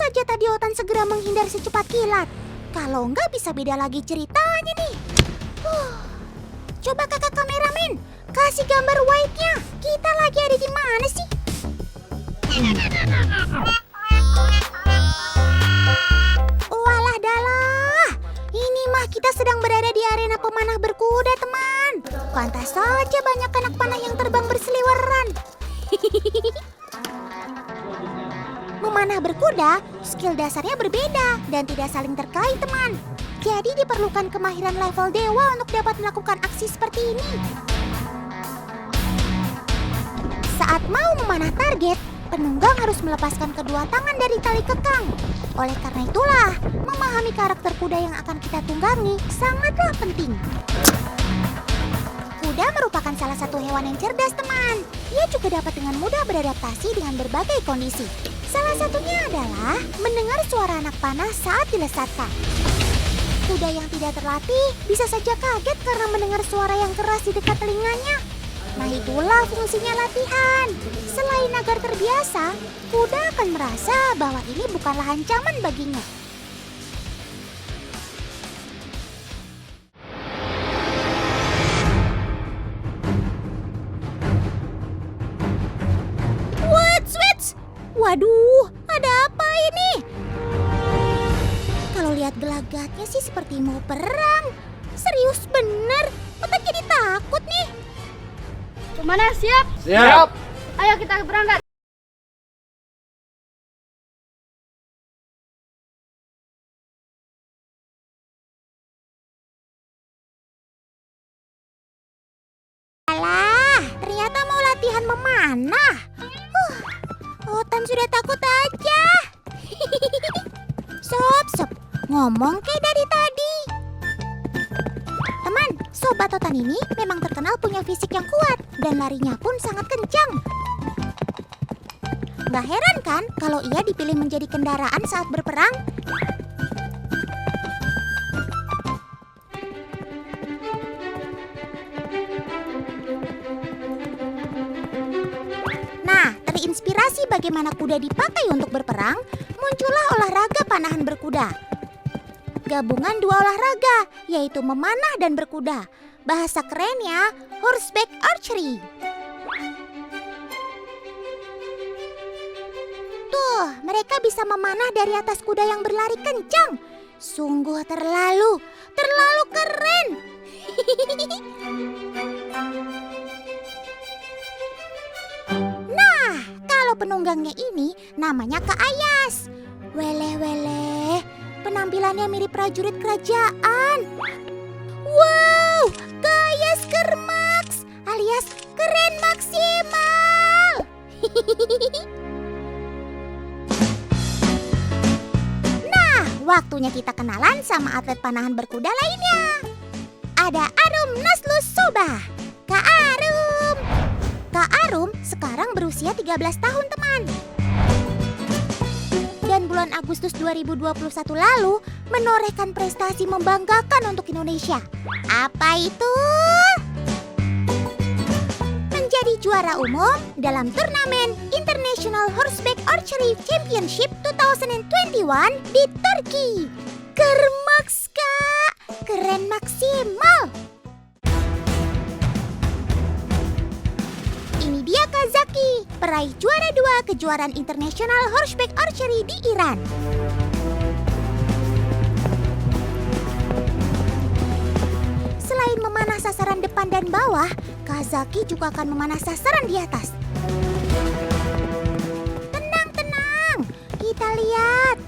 saja tadi Otan segera menghindar secepat kilat. Kalau enggak bisa beda lagi ceritanya nih. Coba kakak kameramen, kasih gambar wide-nya. Kita lagi ada di mana sih? Walah dalah, ini mah kita sedang berada di arena pemanah berkuda, teman. Pantas saja banyak anak panah yang terbang berseliweran. Memanah berkuda, skill dasarnya berbeda dan tidak saling terkait, teman. Jadi diperlukan kemahiran level dewa untuk dapat melakukan aksi seperti ini. Saat mau memanah target, penunggang harus melepaskan kedua tangan dari tali kekang. Oleh karena itulah, memahami karakter kuda yang akan kita tunggangi sangatlah penting. Kuda merupakan salah satu hewan yang cerdas, teman. Ia juga dapat dengan mudah beradaptasi dengan berbagai kondisi. Salah satunya adalah mendengar suara anak panah saat dilesatkan. Kuda yang tidak terlatih bisa saja kaget karena mendengar suara yang keras di dekat telinganya. Nah, itulah fungsinya latihan. Selain agar terbiasa, kuda akan merasa bahwa ini bukanlah ancaman baginya. Wits! Waduh, ada apa ini? Kalau lihat gelagatnya sih seperti mau perang. Serius bener, Otan jadi takut nih. Kemana, siap? Siap. Ayo kita berangkat. Alah, ternyata mau latihan memanah. Otan sudah takut aja. Sob, ngomong kayak dari tadi. Teman, sobat Otan ini memang terkenal punya fisik yang kuat dan larinya pun sangat kencang. Gak heran kan kalau ia dipilih menjadi kendaraan saat berperang? Nah, terinspirasi bagaimana kuda dipakai untuk berperang, muncullah olahraga panahan berkuda. Gabungan dua olahraga, yaitu memanah dan berkuda. Bahasa kerennya, horseback archery. Tuh, mereka bisa memanah dari atas kuda yang berlari kencang. Sungguh terlalu keren. Nah, kalau penunggangnya ini namanya Kak Ayas. Weleh, penampilannya mirip prajurit kerajaan. Wow, Kak Ayas Kermax alias keren maksimal. Nah, waktunya kita kenalan sama atlet panahan berkuda lainnya. Ada Arum Naslus Sobah, Kak Arum. Kak Arum sekarang berusia 13 tahun, teman. Dan bulan Agustus 2021 lalu menorehkan prestasi membanggakan untuk Indonesia. Apa itu? Menjadi juara umum dalam turnamen International Horseback Archery Championship 2021 di Turki. Kermax, Kak! Keren maksimal! Ini dia Kazaki, peraih juara 2 kejuaraan International Horseback Archery di Iran. Selain memanah sasaran depan dan bawah, Kazaki juga akan memanah sasaran di atas. Tenang, kita lihat.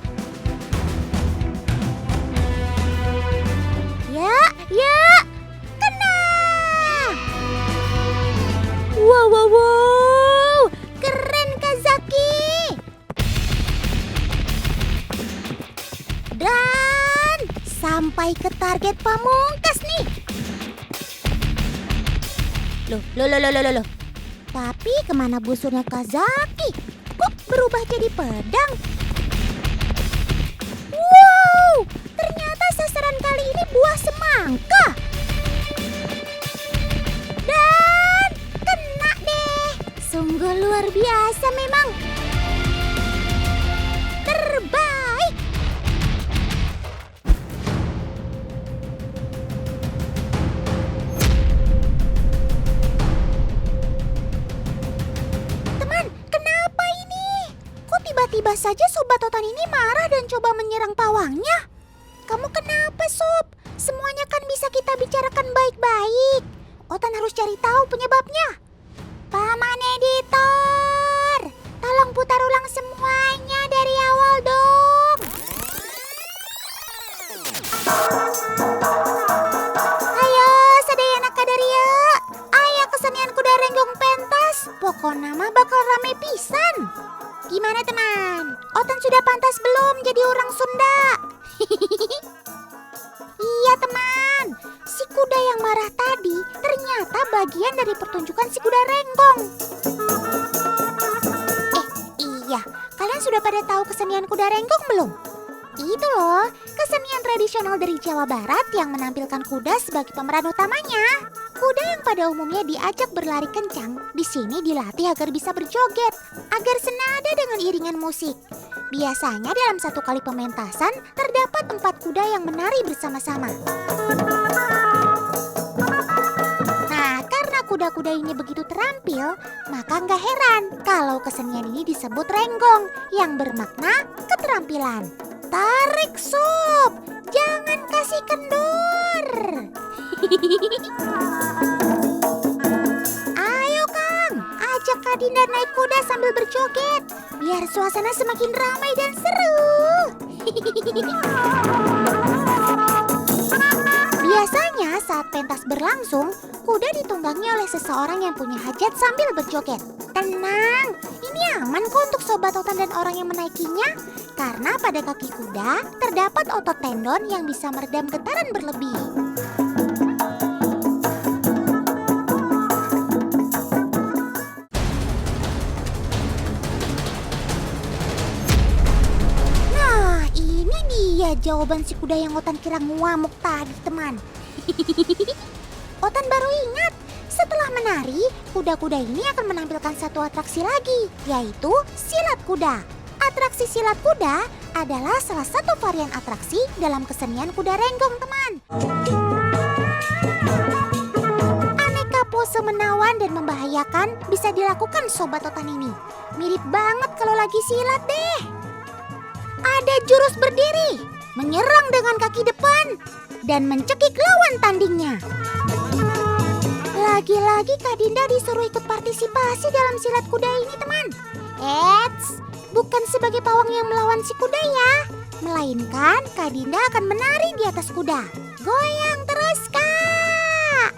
Ya, kena! Wow, keren Kazaki. Dan sampai ke target pamungkas nih. Loh. Tapi kemana busurnya Kazaki? Kok berubah jadi pedang? Wow, ternyata sasaran kali ini buah semangka. Dan kena deh. Sungguh luar biasa memang. Terbang. Sobat Otan ini marah dan coba menyerang pawangnya. Kamu kenapa, Sob? Semuanya kan bisa kita bicarakan baik-baik. Otan harus cari tahu penyebabnya. Paman Editor, tolong putar ulang semuanya dari awal dong. Ayo, Sadayana Kadaria. Ayo kesenian kuda renggong pentas. Pokok nama bakal rame pisan. Gimana teman? Otan sudah pantas belum jadi orang Sunda? Iya teman, si kuda yang marah tadi ternyata bagian dari pertunjukan si kuda renggong. Iya, kalian sudah pada tahu kesenian kuda renggong belum? Itu loh, kesenian tradisional dari Jawa Barat yang menampilkan kuda sebagai pemeran utamanya. Kuda yang pada umumnya diajak berlari kencang, di sini dilatih agar bisa berjoget, agar senada dengan iringan musik. Biasanya dalam satu kali pementasan, terdapat 4 kuda yang menari bersama-sama. Nah, karena kuda-kuda ini begitu terampil, maka nggak heran kalau kesenian ini disebut renggong, yang bermakna keterampilan. Tarik, Sob! Jangan kasih kendor! Ayo, Kang! Ajak Kak Dinda naik kuda sambil berjoget, biar suasana semakin ramai dan seru. Biasanya saat pentas berlangsung, kuda ditunggangi oleh seseorang yang punya hajat sambil berjoget. Tenang, ini aman kok untuk Sobat Otan dan orang yang menaikinya. Karena pada kaki kuda terdapat otot tendon yang bisa meredam getaran berlebih. Nah, ini dia jawaban si kuda yang Otan kira ngamuk tadi, teman. Otan baru ingat, setelah menari, kuda-kuda ini akan menampilkan satu atraksi lagi, yaitu silat kuda. Atraksi silat kuda adalah salah satu varian atraksi dalam kesenian kuda renggong, teman. Aneka pose menawan dan membahayakan bisa dilakukan Sobat Otan ini. Mirip banget kalau lagi silat deh. Ada jurus berdiri, menyerang dengan kaki depan, dan mencekik lawan tandingnya. Lagi-lagi Kak Dinda disuruh ikut partisipasi dalam silat kuda ini, teman. Eits, bukan sebagai pawang yang melawan si kuda ya, melainkan Kak Dinda akan menari di atas kuda. Goyang terus, Kak!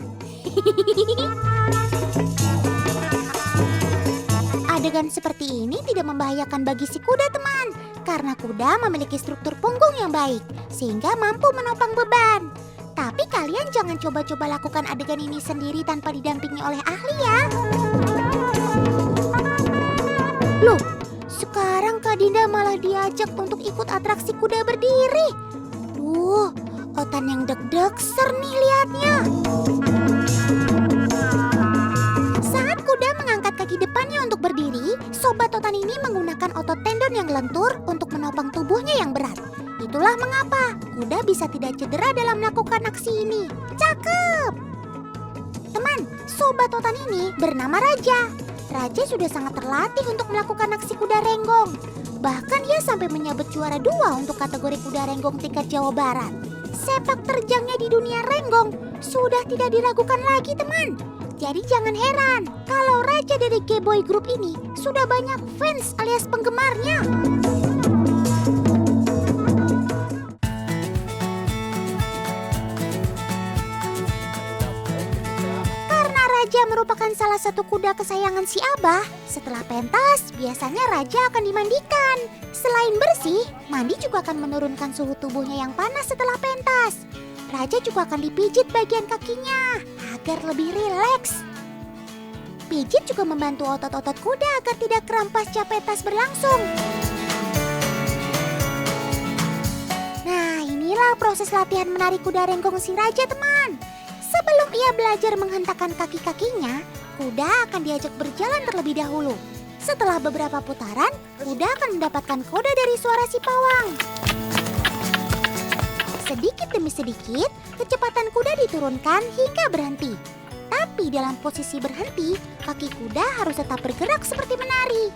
Adegan seperti ini tidak membahayakan bagi si kuda, teman, karena kuda memiliki struktur punggung yang baik, sehingga mampu menopang beban. Tapi kalian jangan coba-coba lakukan adegan ini sendiri tanpa didampingi oleh ahli ya. Loh, sekarang Kak Dinda malah diajak untuk ikut atraksi kuda berdiri. Duh, Otan yang deg-degser nih liatnya. Saat kuda mengangkat kaki depannya untuk berdiri, Sobat Otan ini menggunakan otot tendon yang lentur untuk menopang tubuhnya yang berat. Itulah mengapa kuda bisa tidak cedera dalam melakukan aksi ini. Cakep! Teman, Sobat Otan ini bernama Raja. Raja sudah sangat terlatih untuk melakukan aksi kuda renggong. Bahkan ia sampai menyabet juara 2 untuk kategori kuda renggong tingkat Jawa Barat. Sepak terjangnya di dunia renggong sudah tidak diragukan lagi, teman. Jadi jangan heran kalau Raja dari G-Boy Group ini sudah banyak fans alias penggemarnya. Raja merupakan salah satu kuda kesayangan si Abah. Setelah pentas, biasanya Raja akan dimandikan. Selain bersih, mandi juga akan menurunkan suhu tubuhnya yang panas setelah pentas. Raja juga akan dipijit bagian kakinya agar lebih rileks. Pijit juga membantu otot-otot kuda agar tidak kram pasca pentas berlangsung. Nah, inilah proses latihan menari kuda renggong si Raja, teman. Sebelum ia belajar menghentakkan kaki-kakinya, kuda akan diajak berjalan terlebih dahulu. Setelah beberapa putaran, kuda akan mendapatkan kode dari suara si pawang. Sedikit demi sedikit, kecepatan kuda diturunkan hingga berhenti. Tapi dalam posisi berhenti, kaki kuda harus tetap bergerak seperti menari.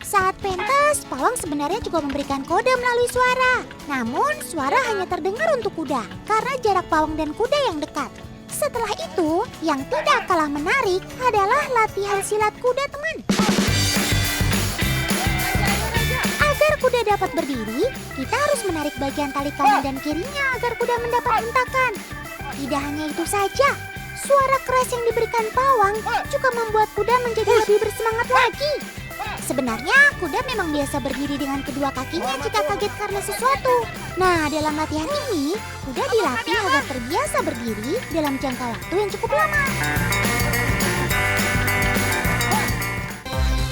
Saat pentas, pawang sebenarnya juga memberikan kode melalui suara. Namun, suara hanya terdengar untuk kuda karena jarak pawang dan kuda yang dekat. Setelah itu, yang tidak kalah menarik adalah latihan silat kuda, teman. Agar kuda dapat berdiri, kita harus menarik bagian tali kanan dan kirinya agar kuda mendapat hentakan. Tidak hanya itu saja, suara keras yang diberikan pawang juga membuat kuda menjadi lebih bersemangat lagi. Sebenarnya kuda memang biasa berdiri dengan kedua kakinya jika kaget karena sesuatu. Nah, dalam latihan ini, kuda dilatih agar terbiasa berdiri dalam jangka waktu yang cukup lama.